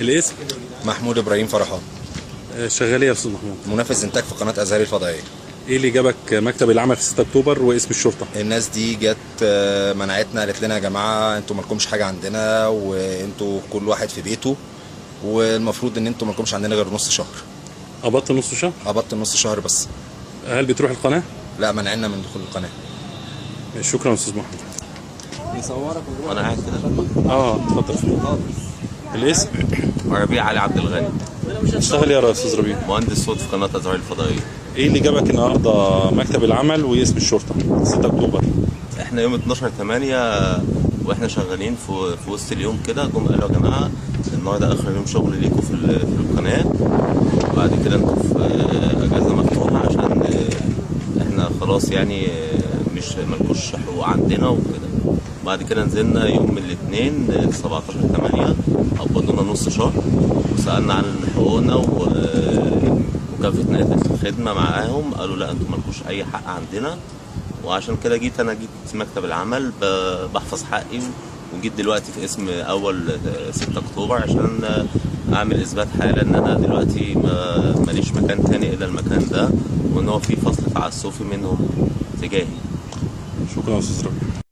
الاسم؟ محمود ابراهيم فرحان. شغال ايه يا استاذ محمود؟ منفذ انتاج في قناه ازهري الفضائيه. ايه اللي جابك مكتب العمل في 6 اكتوبر واسم الشرطه؟ الناس دي جت منعتنا، قالت لنا يا جماعه انتوا مالكمش حاجه عندنا، وانتوا كل واحد في بيته، والمفروض ان انتوا مالكمش عندنا غير نص شهر. قبضت نص شهر؟ قبضت نص شهر بس. هل بتروح القناه؟ لا، منعنا من دخول القناه. شكرا يا استاذ محمود. نصورك وانا قاعد كده. اتفضل. الاسم؟ ربيع علي عبد الغني، بتشتغل ايه يا استاذ ربيع؟ مهندس صوت في قناه ازهري الفضائيه. ايه اللي جابك النهارده مكتب العمل واسم الشرطه 6 اكتوبر؟ احنا يوم 12/8 واحنا شغالين في وسط اليوم كده، جم قالوا يا جماعه النهارده اخر يوم شغل ليكم في القناه، وبعد كده انتوا في اجازه مفتوحه عشان احنا خلاص يعني مش ملكوش حقوق عندنا وكده. بعد كده نزلنا يوم الاثنين 17/8 قبضونا نص شهر، وسالنا عن حقوقنا وكافة الخدمه معاهم، قالوا لا انتوا ملكوش اي حق عندنا. وعشان كده جيت مكتب العمل بحفظ حقي، وجيت دلوقتي في اسم اول 6 اكتوبر عشان اعمل اثبات حاله ان انا دلوقتي ماليش مكان تاني الا المكان ده، وان هو في فصل تعسفي منهم تجاهي. شكرا يا استاذ ربيع.